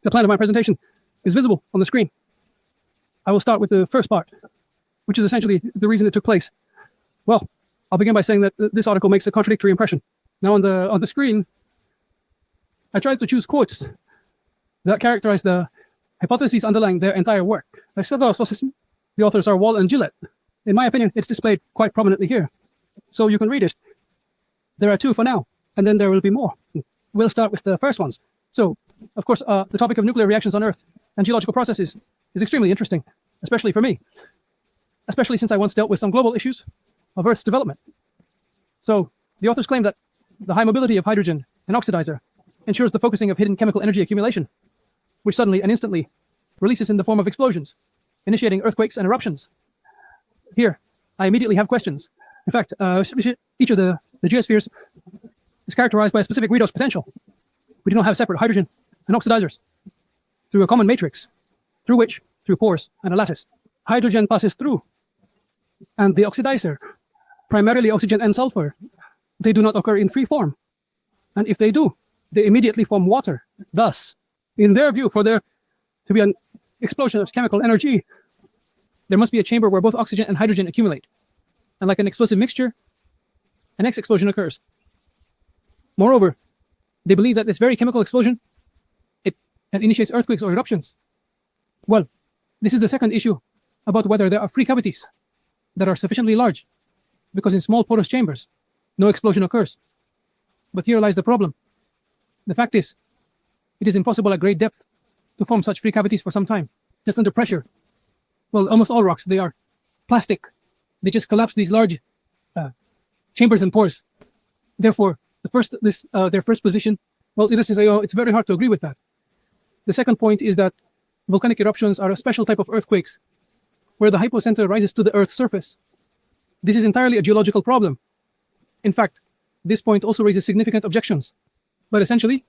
the plan of my presentation is visible on the screen. I will start with the first part, which is essentially the reason it took place. Well, I'll begin by saying that this article makes a contradictory impression. Now on the screen, I tried to choose quotes that characterize the hypotheses underlying their entire work. The authors are Wall and Gillette. In my opinion, it's displayed quite prominently here, so you can read it. There are 2 for now, and then there will be more. We'll start with the first ones. So, of course, the topic of nuclear reactions on Earth and geological processes is extremely interesting, especially for me, especially since I once dealt with some global issues of Earth's development. So, the authors claim that the high mobility of hydrogen, an oxidizer, ensures the focusing of hidden chemical energy accumulation, which suddenly and instantly releases in the form of explosions, initiating earthquakes and eruptions. Here, I immediately have questions. In fact, each of the geospheres is characterized by a specific redox potential. We do not have separate hydrogen and oxidizers. Through a common matrix, through which, through pores and a lattice, hydrogen passes through. And the oxidizer, primarily oxygen and sulfur, they do not occur in free form. And if they do, they immediately form water. Thus, in their view, for there to be an explosion of chemical energy, there must be a chamber where both oxygen and hydrogen accumulate. And like an explosive mixture, an X explosion occurs. Moreover, they believe that this very chemical explosion, it initiates earthquakes or eruptions. Well, this is the second issue about whether there are free cavities that are sufficiently large, because in small porous chambers, no explosion occurs. But here lies the problem. The fact is, it is impossible at great depth to form such free cavities for some time, just under pressure. Well, almost all rocks, they are plastic. They just collapse these large chambers and pores. Therefore, their first position, well, it's very hard to agree with that. The second point is that volcanic eruptions are a special type of earthquakes where the hypocenter rises to the Earth's surface. This is entirely a geological problem. In fact, this point also raises significant objections. But essentially,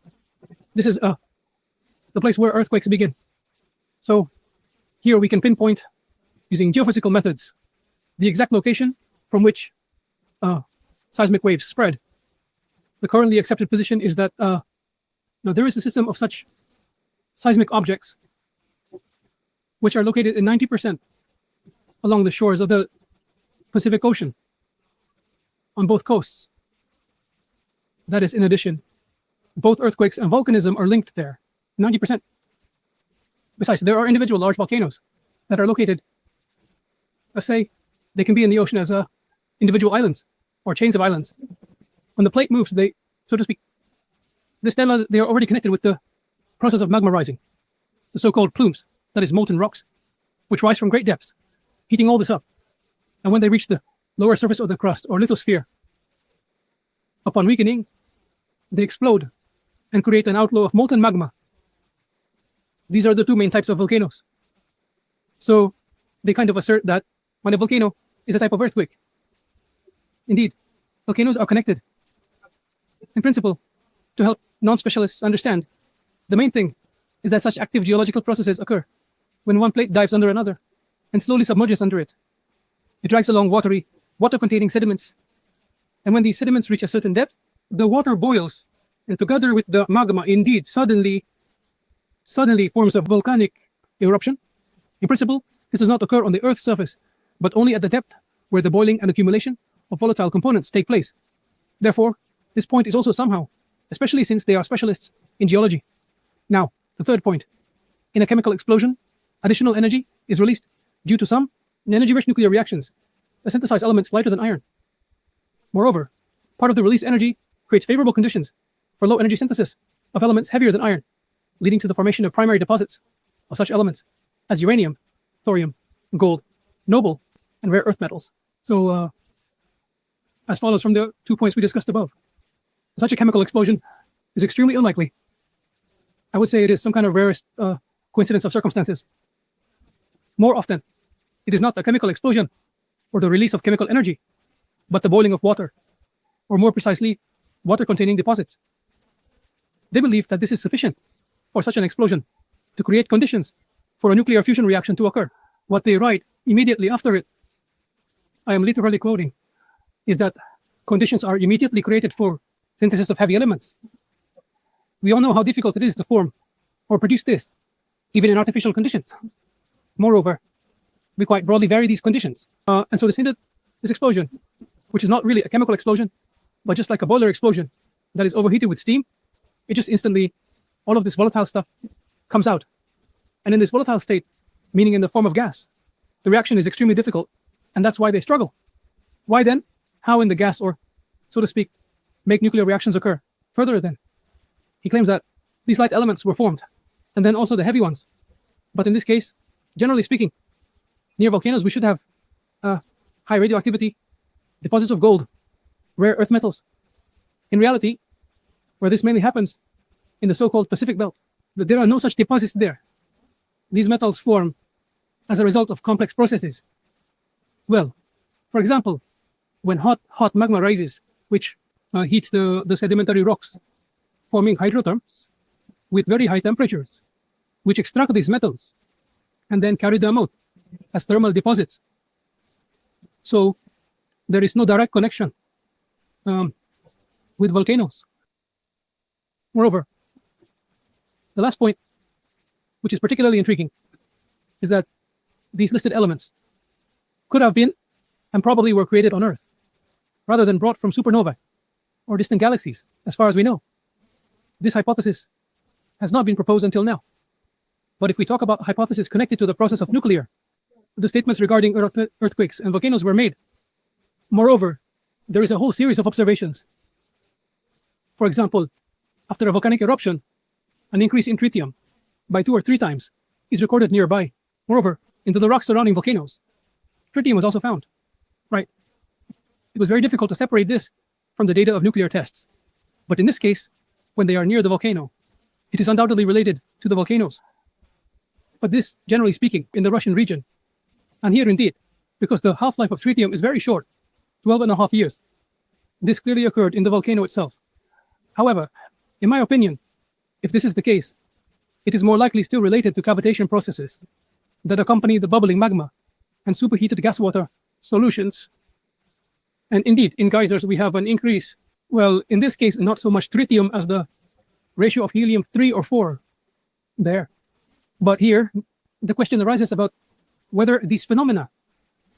this is the place where earthquakes begin. So here we can pinpoint, using geophysical methods, the exact location from which seismic waves spread. The currently accepted position is that there is a system of such seismic objects which are located in 90% along the shores of the Pacific Ocean on both coasts. That is, in addition, both earthquakes and volcanism are linked there, 90%. Besides, there are individual large volcanoes that are located, let's say, they can be in the ocean as individual islands or chains of islands. When the plate moves, they, so to speak, they are already connected with the process of magma rising, the so-called plumes, that is molten rocks, which rise from great depths, heating all this up. And when they reach the lower surface of the crust or lithosphere, upon weakening, they explode and create an outflow of molten magma. These are the 2 main types of volcanoes. So they kind of assert that when a volcano is a type of earthquake. Indeed, volcanoes are connected. In principle, to help non-specialists understand, the main thing is that such active geological processes occur when one plate dives under another and slowly submerges under it. It drags along water-containing sediments. And when these sediments reach a certain depth, the water boils, and together with the magma, indeed, suddenly forms a volcanic eruption. In principle, this does not occur on the Earth's surface, but only at the depth where the boiling and accumulation of volatile components take place. Therefore, this point is also somehow, especially since they are specialists in geology. Now, the third point. In a chemical explosion, additional energy is released due to some energy-rich nuclear reactions that synthesize elements lighter than iron. Moreover, part of the released energy creates favorable conditions for low-energy synthesis of elements heavier than iron, leading to the formation of primary deposits of such elements as uranium, thorium, gold, noble, and rare earth metals. So, as follows from the 2 points we discussed above. Such a chemical explosion is extremely unlikely. I would say it is some kind of rarest coincidence of circumstances. More often, it is not a chemical explosion or the release of chemical energy, but the boiling of water, or more precisely, water-containing deposits. They believe that this is sufficient for such an explosion to create conditions for a nuclear fusion reaction to occur. What they write immediately after it, I am literally quoting, is that conditions are immediately created for synthesis of heavy elements. We all know how difficult it is to form or produce this, even in artificial conditions. Moreover, we quite broadly vary these conditions. And so this explosion, which is not really a chemical explosion, but just like a boiler explosion that is overheated with steam, it just instantly, all of this volatile stuff comes out. And in this volatile state, meaning in the form of gas, the reaction is extremely difficult, and that's why they struggle. Why then? How in the gas, or so to speak, make nuclear reactions occur? Further then, he claims that these light elements were formed, and then also the heavy ones. But in this case, generally speaking, near volcanoes we should have high radioactivity, deposits of gold, rare earth metals. In reality, where this mainly happens in the so-called Pacific belt, that there are no such deposits there. These metals form as a result of complex processes. Well, for example, when hot magma rises, which heats the sedimentary rocks, forming hydrotherms with very high temperatures, which extract these metals and then carry them out as thermal deposits. So there is no direct connection with volcanoes. Moreover, the last point, which is particularly intriguing, is that these listed elements could have been and probably were created on Earth, rather than brought from supernovae or distant galaxies, as far as we know. This hypothesis has not been proposed until now. But if we talk about hypotheses connected to the process of nuclear, the statements regarding earthquakes and volcanoes were made. Moreover, there is a whole series of observations. For example, after a volcanic eruption, an increase in tritium by 2 or 3 times is recorded nearby. Moreover, into the rocks surrounding volcanoes, tritium was also found. Right? It was very difficult to separate this from the data of nuclear tests. But in this case, when they are near the volcano, it is undoubtedly related to the volcanoes. But this, generally speaking, in the Russian region, and here indeed, because the half-life of tritium is very short, 12.5 years, this clearly occurred in the volcano itself. However, in my opinion, if this is the case, it is more likely still related to cavitation processes that accompany the bubbling magma and superheated gas water solutions. And indeed, in geysers, we have an increase. Well, in this case, not so much tritium as the ratio of helium 3 or 4 there. But here, the question arises about whether these phenomena,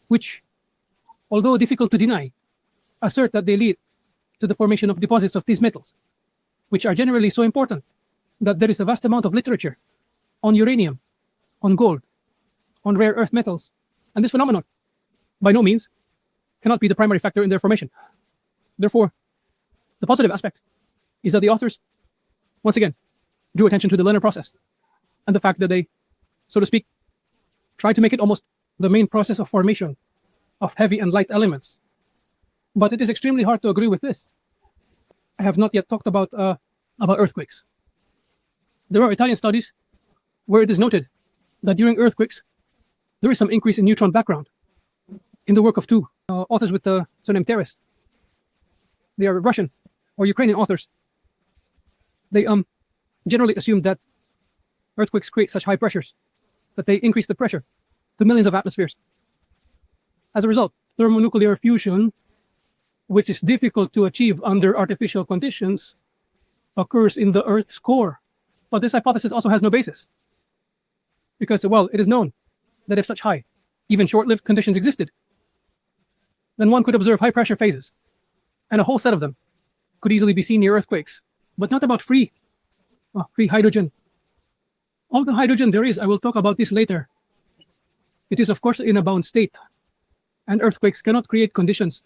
which, although difficult to deny, assert that they lead to the formation of deposits of these metals, which are generally so important that there is a vast amount of literature on uranium, on gold, on rare earth metals, and this phenomenon, by no means, cannot be the primary factor in their formation. Therefore, the positive aspect is that the authors, once again, drew attention to the LENR process and the fact that they, so to speak, tried to make it almost the main process of formation of heavy and light elements. But it is extremely hard to agree with this. I have not yet talked about earthquakes. There are Italian studies where it is noted that during earthquakes, there is some increase in neutron background. In the work of 2 authors with the surname Teres, they are Russian or Ukrainian authors. They generally assume that earthquakes create such high pressures that they increase the pressure to millions of atmospheres. As a result, thermonuclear fusion, which is difficult to achieve under artificial conditions, occurs in the Earth's core. But this hypothesis also has no basis. Because, well, it is known that if such high, even short-lived conditions existed, then one could observe high-pressure phases, and a whole set of them could easily be seen near earthquakes, but not about free hydrogen. All the hydrogen there is, I will talk about this later. It is, of course, in a bound state, and earthquakes cannot create conditions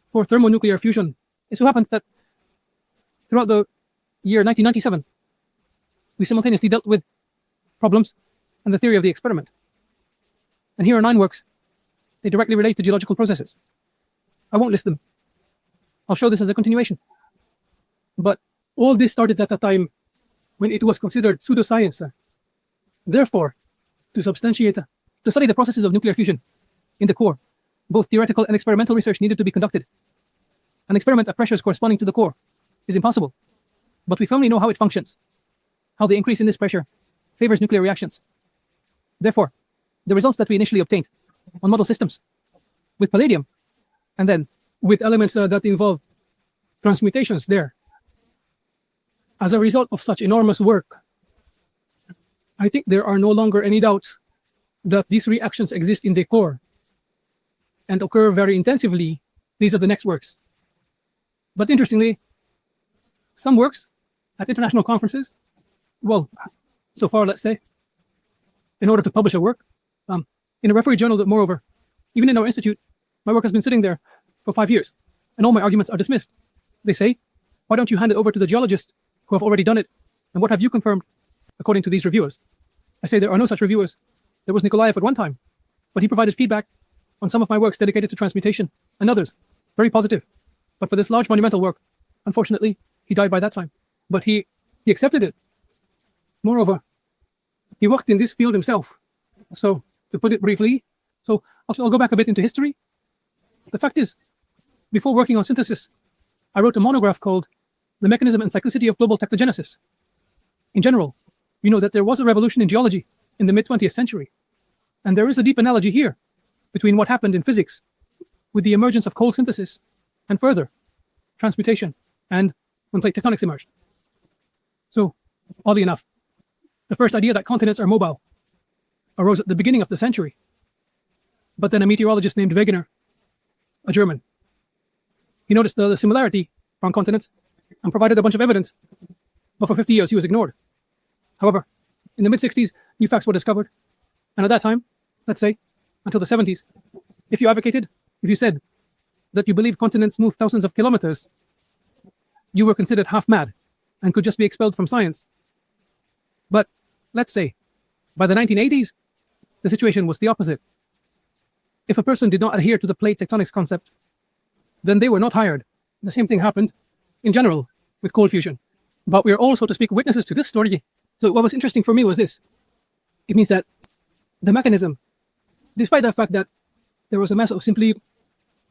for thermonuclear fusion. It so happens that throughout the year 1997, we simultaneously dealt with problems and the theory of the experiment. And here are 9 works. They directly relate to geological processes. I won't list them. I'll show this as a continuation. But all this started at a time when it was considered pseudoscience. Therefore, to study the processes of nuclear fusion in the core, both theoretical and experimental research needed to be conducted. An experiment at pressures corresponding to the core is impossible, but we firmly know how it functions, how the increase in this pressure favors nuclear reactions. Therefore, the results that we initially obtained on model systems with palladium, and then with elements that involve transmutations there, as a result of such enormous work, I think there are no longer any doubts that these reactions exist in the core and occur very intensively. These are the next works. But interestingly, some works at international conferences, well, so far, let's say, in order to publish a work, in a referee journal, that moreover, even in our institute, my work has been sitting there for 5 years, and all my arguments are dismissed. They say, why don't you hand it over to the geologists who have already done it? And what have you confirmed, according to these reviewers? I say there are no such reviewers. There was Nikolaev at one time, but he provided feedback on some of my works dedicated to transmutation, and others, very positive. But for this large monumental work, unfortunately, he died by that time. But he accepted it. Moreover, he worked in this field himself. So, to put it briefly, I'll go back a bit into history. The fact is, before working on synthesis, I wrote a monograph called The Mechanism and Cyclicity of Global Tectogenesis. In general, you know that there was a revolution in geology in the mid-20th century. And there is a deep analogy here between what happened in physics with the emergence of coal synthesis and further transmutation and when plate tectonics emerged. So, oddly enough, the first idea that continents are mobile arose at the beginning of the century. But then a meteorologist named Wegener, a German, he noticed the similarity around continents and provided a bunch of evidence. But for 50 years, he was ignored. However, in the mid-60s, new facts were discovered. And at that time, let's say, until the 70s, if you said that you believed continents move thousands of kilometers, you were considered half mad and could just be expelled from science. But let's say, by the 1980s, the situation was the opposite. If a person did not adhere to the plate tectonics concept, then they were not hired. The same thing happened, in general, with cold fusion. But we are all, so to speak, witnesses to this story. So what was interesting for me was this. It means that the mechanism, despite the fact that there was a mass of simply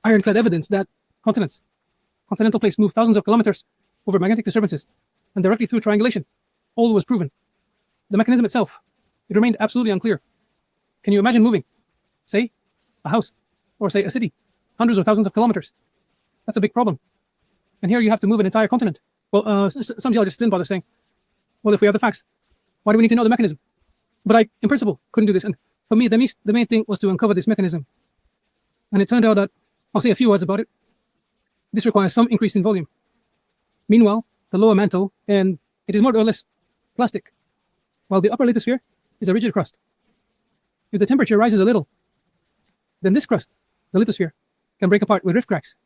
ironclad evidence that continental plates move thousands of kilometers over magnetic disturbances and directly through triangulation, all was proven. The mechanism itself, it remained absolutely unclear. Can you imagine moving, say, a house, or say a city, hundreds or thousands of kilometers? That's a big problem. And here you have to move an entire continent. Well, some geologists didn't bother saying, well, if we have the facts, why do we need to know the mechanism? But I, in principle, couldn't do this. And for me, the main thing was to uncover this mechanism. And it turned out that, I'll say a few words about it. This requires some increase in volume. Meanwhile, the lower mantle, and it is more or less plastic, while the upper lithosphere is a rigid crust. If the temperature rises a little, then this crust, the lithosphere, can break apart with rift cracks.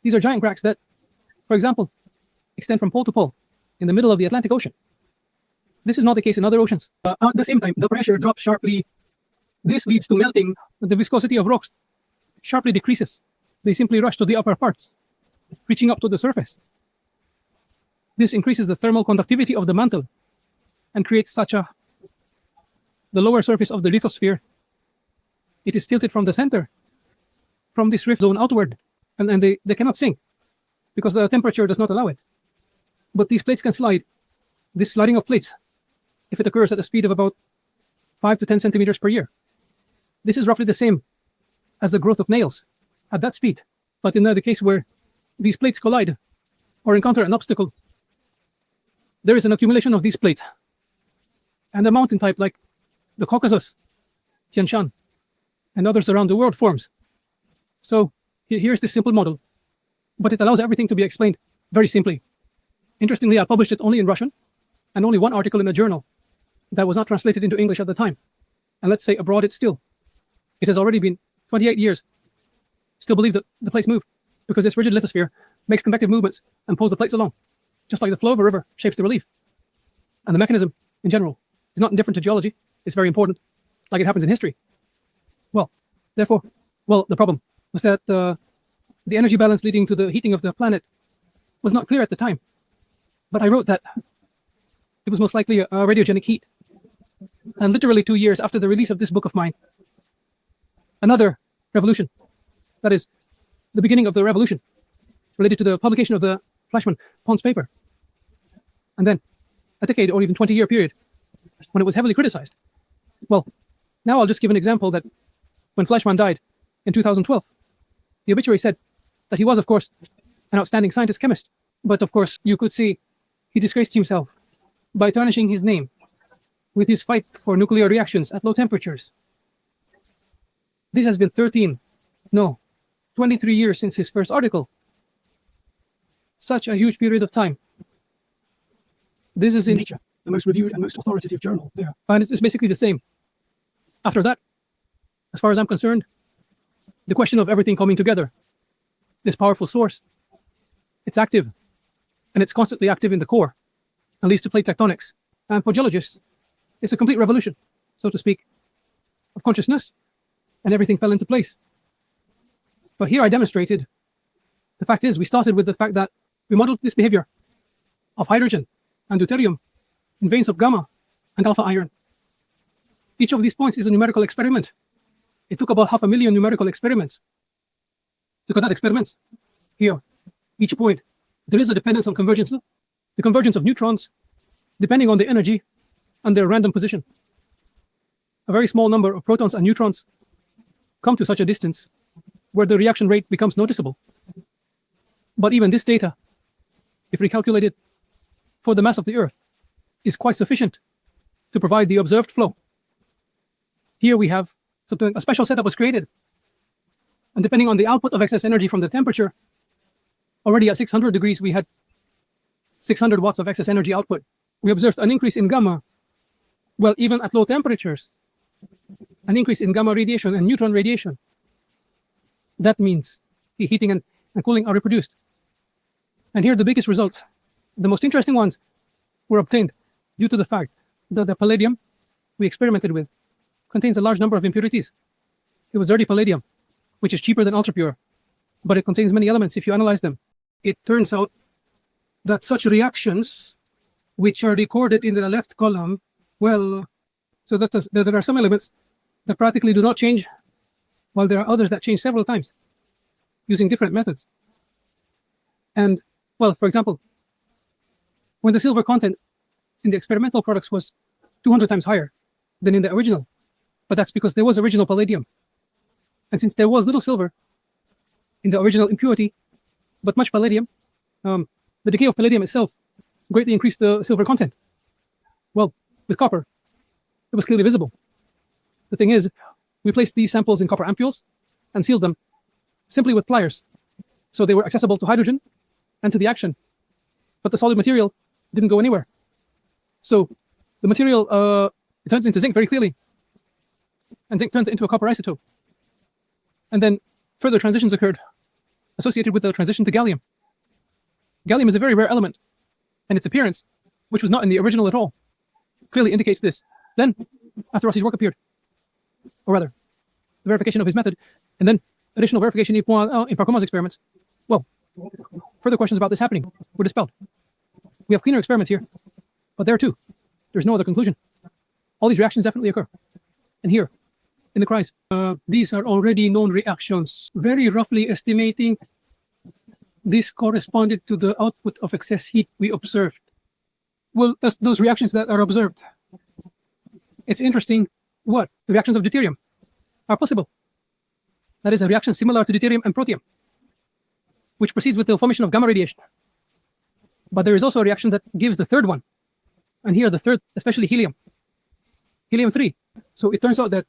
These are giant cracks that, for example, extend from pole to pole in the middle of the Atlantic Ocean. This is not the case in other oceans. At the same time, the pressure drops sharply. This leads to melting. The viscosity of rocks sharply decreases. They simply rush to the upper parts, reaching up to the surface. This increases the thermal conductivity of the mantle and creates the lower surface of the lithosphere. It is tilted from the center, from this rift zone outward, and they cannot sink because the temperature does not allow it. But these plates can slide. This sliding of plates, if it occurs at a speed of about 5 to 10 centimeters per year, this is roughly the same as the growth of nails at that speed. But in the case where these plates collide or encounter an obstacle, there is an accumulation of these plates. And a mountain type like the Caucasus, Tian Shan, and others around the world forms. So here's this simple model, but it allows everything to be explained very simply. Interestingly, I published it only in Russian and only one article in a journal that was not translated into English at the time. And let's say abroad it has already been 28 years. Still believe that the plates move because this rigid lithosphere makes convective movements and pulls the plates along, just like the flow of a river shapes the relief. And the mechanism, in general, is not indifferent to geology. It's very important, like it happens in history. The problem was that the energy balance leading to the heating of the planet was not clear at the time. But I wrote that it was most likely a radiogenic heat. And literally 2 years after the release of this book of mine, another revolution, that is, the beginning of the revolution, related to the publication of the Fleischmann-Pons paper. And then a decade or even 20-year period when it was heavily criticized. Well, now I'll just give an example that when Fleischmann died in 2012, the obituary said that he was, of course, an outstanding scientist chemist. But of course, you could see he disgraced himself by tarnishing his name with his fight for nuclear reactions at low temperatures. This has been 23 years since his first article. Such a huge period of time. This is in Nature, the most reviewed and most authoritative journal there. And it's basically the same. After that, as far as I'm concerned, the question of everything coming together, this powerful source, it's active, and it's constantly active in the core, and leads to plate tectonics. And for geologists, it's a complete revolution, so to speak, of consciousness, and everything fell into place. But here I demonstrated, the fact is, we started with the fact that we modeled this behavior of hydrogen and deuterium in veins of gamma and alpha iron. Each of these points is a numerical experiment. It took about 500,000 numerical experiments to conduct experiments. Here, each point, there is a dependence on convergence, the convergence of neutrons, depending on the energy and their random position. A very small number of protons and neutrons come to such a distance where the reaction rate becomes noticeable. But even this data, if recalculated for the mass of the Earth, is quite sufficient to provide the observed flow. Here we have something, a special setup was created. And depending on the output of excess energy from the temperature, already at 600 degrees, we had 600 watts of excess energy output. We observed an increase in gamma. Well, even at low temperatures, an increase in gamma radiation and neutron radiation. That means the heating and cooling are reproduced. And here the biggest results, the most interesting ones, were obtained due to the fact that the palladium we experimented with contains a large number of impurities. It was dirty palladium, which is cheaper than ultra-pure, but it contains many elements if you analyze them. It turns out that such reactions, which are recorded in the left column, well, so that there are some elements that practically do not change, while there are others that change several times using different methods. And, well, for example, when the silver content in the experimental products was 200 times higher than in the original, but that's because there was original palladium. And since there was little silver in the original impurity, but much palladium, the decay of palladium itself greatly increased the silver content. Well, with copper, it was clearly visible. The thing is, we placed these samples in copper ampules and sealed them simply with pliers. So they were accessible to hydrogen and to the action. But the solid material didn't go anywhere. So the material it turned into zinc very clearly. And zinc turned into a copper isotope. And then further transitions occurred associated with the transition to gallium. Gallium is a very rare element, and its appearance, which was not in the original at all, clearly indicates this. Then, after Rossi's work appeared, or rather, the verification of his method, and then additional verification in Parcoma's experiments, well, further questions about this happening were dispelled. We have cleaner experiments here, but there too, there's no other conclusion. All these reactions definitely occur. And here, in the cries, these are already known reactions. Very roughly estimating, this corresponded to the output of excess heat we observed. Well, as those reactions that are observed, it's interesting what the reactions of deuterium are possible. That is a reaction similar to deuterium and protium, which proceeds with the formation of gamma radiation. But there is also a reaction that gives the third one. And here the third, especially helium. Helium-3. So it turns out that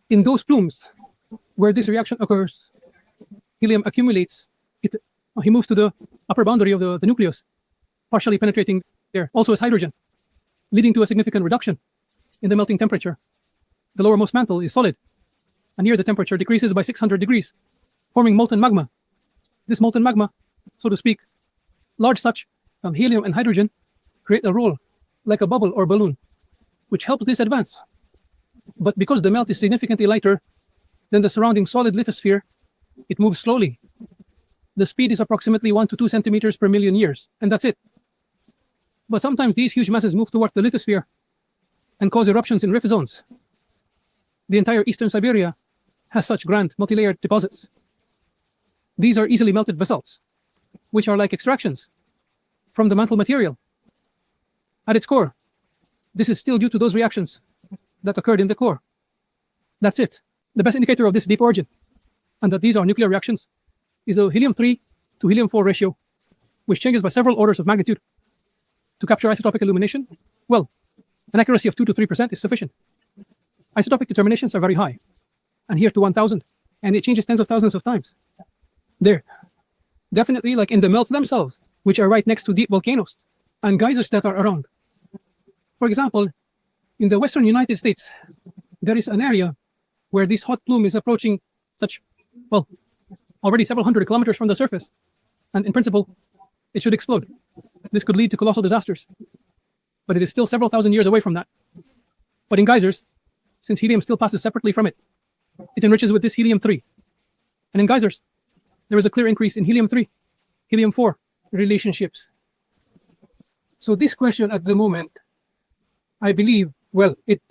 in those plumes where this reaction occurs, helium accumulates. He moves to the upper boundary of the nucleus, partially penetrating there, also as hydrogen, leading to a significant reduction in the melting temperature. The lowermost mantle is solid, and here the temperature decreases by 600 degrees, forming molten magma. This molten magma, so to speak, large such helium and hydrogen create a roll like a bubble or balloon, which helps this advance. But because the melt is significantly lighter than the surrounding solid lithosphere, it moves slowly. The speed is approximately 1 to 2 centimeters per million years, and that's it. But sometimes these huge masses move toward the lithosphere and cause eruptions in rift zones. The entire eastern Siberia has such grand multi-layered deposits. These are easily melted basalts, which are like extractions from the mantle material. At its core, this is still due to those reactions that occurred in the core. That's it. The best indicator of this deep origin, and that these are nuclear reactions, is a helium-3 to helium-4 ratio, which changes by several orders of magnitude. To capture isotopic illumination, well, an accuracy of 2 to 3% is sufficient. Isotopic determinations are very high, and here to 1,000, and it changes tens of thousands of times. There, definitely like in the melts themselves, which are right next to deep volcanoes and geysers that are around. For example, in the western United States, there is an area where this hot plume is approaching such, well, already several hundred kilometers from the surface, and in principle, it should explode. This could lead to colossal disasters, but it is still several thousand years away from that. But in geysers, since helium still passes separately from it, it enriches with this helium-3. And in geysers, there is a clear increase in helium-3, helium-4 relationships. So this question at the moment, I believe, well, it,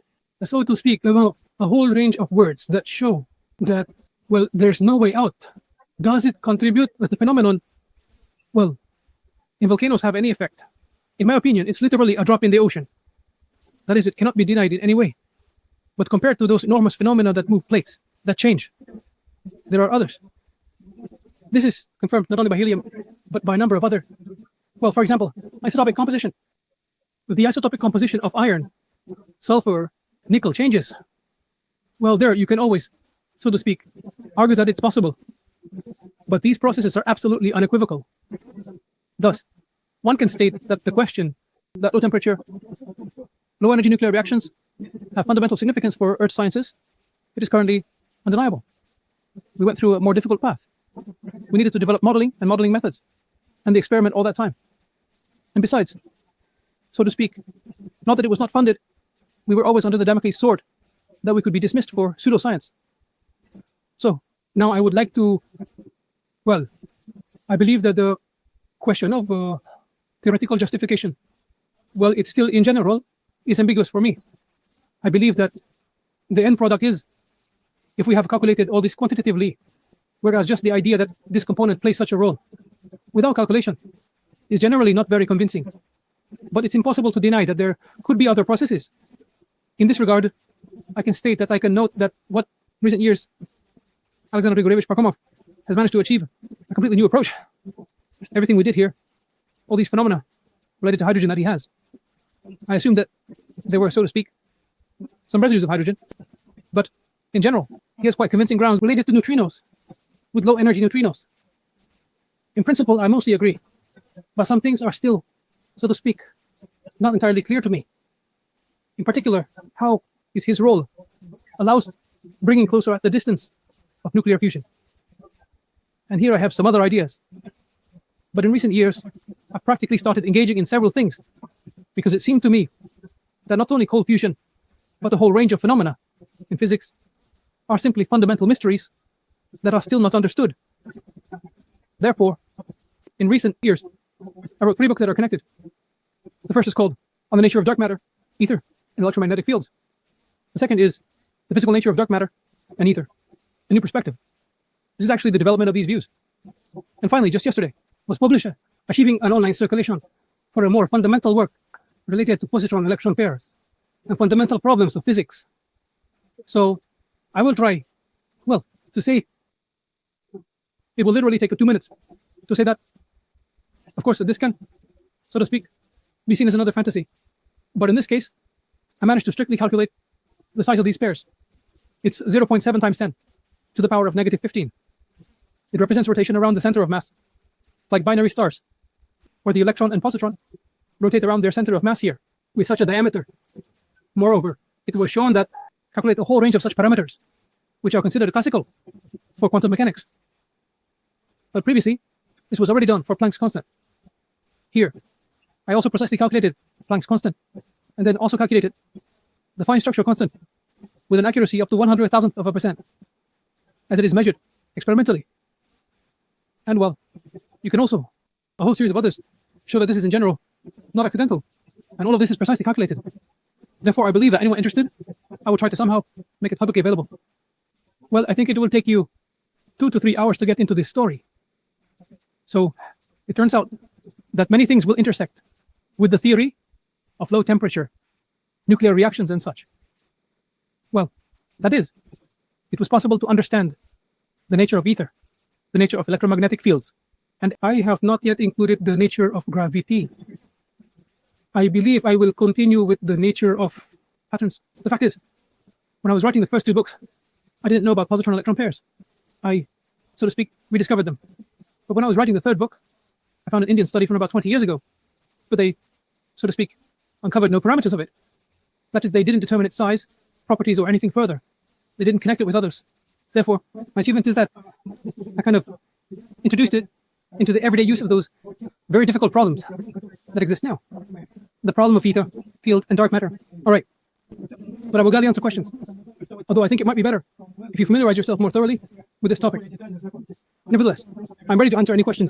so to speak, about a whole range of words that show that, well, there's no way out. Does it contribute with the phenomenon? Well, in volcanoes have any effect? In my opinion, it's literally a drop in the ocean. That is, it cannot be denied in any way. But compared to those enormous phenomena that move plates, that change, there are others. This is confirmed not only by helium, but by a number of other, well, for example, isotopic composition. The isotopic composition of iron, sulfur, nickel changes. Well, there you can always, so to speak, argue that it's possible. But these processes are absolutely unequivocal. Thus, one can state that the question that low temperature, low energy nuclear reactions have fundamental significance for Earth sciences, it is currently undeniable. We went through a more difficult path. We needed to develop modeling and modeling methods, and the experiment all that time. And besides, so to speak, not that it was not funded, we were always under the Damocles sword that we could be dismissed for pseudoscience. So now I would like to, well, I believe that the question of theoretical justification, well, it's still in general is ambiguous for me. I believe that the end product is, if we have calculated all this quantitatively, whereas just the idea that this component plays such a role without calculation is generally not very convincing. But it's impossible to deny that there could be other processes. In this regard, I can state that I can note that what in recent years Alexander Grigorievich Parkhomov has managed to achieve a completely new approach. Everything we did here, all these phenomena related to hydrogen that he has, I assume that there were, so to speak, some residues of hydrogen, but in general, he has quite convincing grounds related to neutrinos, with low energy neutrinos. In principle, I mostly agree, but some things are still, so to speak, not entirely clear to me. In particular, how is his role allows bringing closer at the distance of nuclear fusion. And here I have some other ideas. But in recent years, I've practically started engaging in several things, because it seemed to me that not only cold fusion, but a whole range of phenomena in physics are simply fundamental mysteries that are still not understood. Therefore, in recent years, I wrote 3 books that are connected. The first is called On the Nature of Dark Matter, Ether, and Electromagnetic Fields. The second is The Physical Nature of Dark Matter and Ether, a New Perspective. This is actually the development of these views. And finally, just yesterday, was published Achieving an Online Circulation for a More Fundamental Work related to positron-electron pairs and fundamental problems of physics. So I will try, well, to say, it will literally take 2 minutes to say that, of course, this can, so to speak, be seen as another fantasy. But in this case, I managed to strictly calculate the size of these pairs. It's 0.7 times 10 to the power of negative 15. It represents rotation around the center of mass, like binary stars, where the electron and positron rotate around their center of mass here with such a diameter. Moreover, it was shown that calculate a whole range of such parameters, which are considered classical for quantum mechanics. But previously, this was already done for Planck's constant. Here, I also precisely calculated Planck's constant, and then also calculated the fine structure constant with an accuracy up to 100,000th of a percent, as it is measured experimentally. And well, you can also, a whole series of others, show that this is in general not accidental, and all of this is precisely calculated. Therefore, I believe that anyone interested, I will try to somehow make it publicly available. Well, I think it will take you 2 to 3 hours to get into this story. So it turns out that many things will intersect with the theory of low temperature, nuclear reactions and such. Well, that is, it was possible to understand the nature of ether, the nature of electromagnetic fields, and I have not yet included the nature of gravity. I believe I will continue with the nature of patterns. The fact is, when I was writing the first two books, I didn't know about positron-electron pairs. I, so to speak, rediscovered them. But when I was writing the third book, I found an Indian study from about 20 years ago, but they, so to speak, uncovered no parameters of it. That is, they didn't determine its size, properties, or anything further. They didn't connect it with others. Therefore, my achievement is that I kind of introduced it into the everyday use of those very difficult problems that exist now. The problem of ether, field, and dark matter. All right. But I will gladly answer questions. Although I think it might be better if you familiarize yourself more thoroughly with this topic. Nevertheless, I'm ready to answer any questions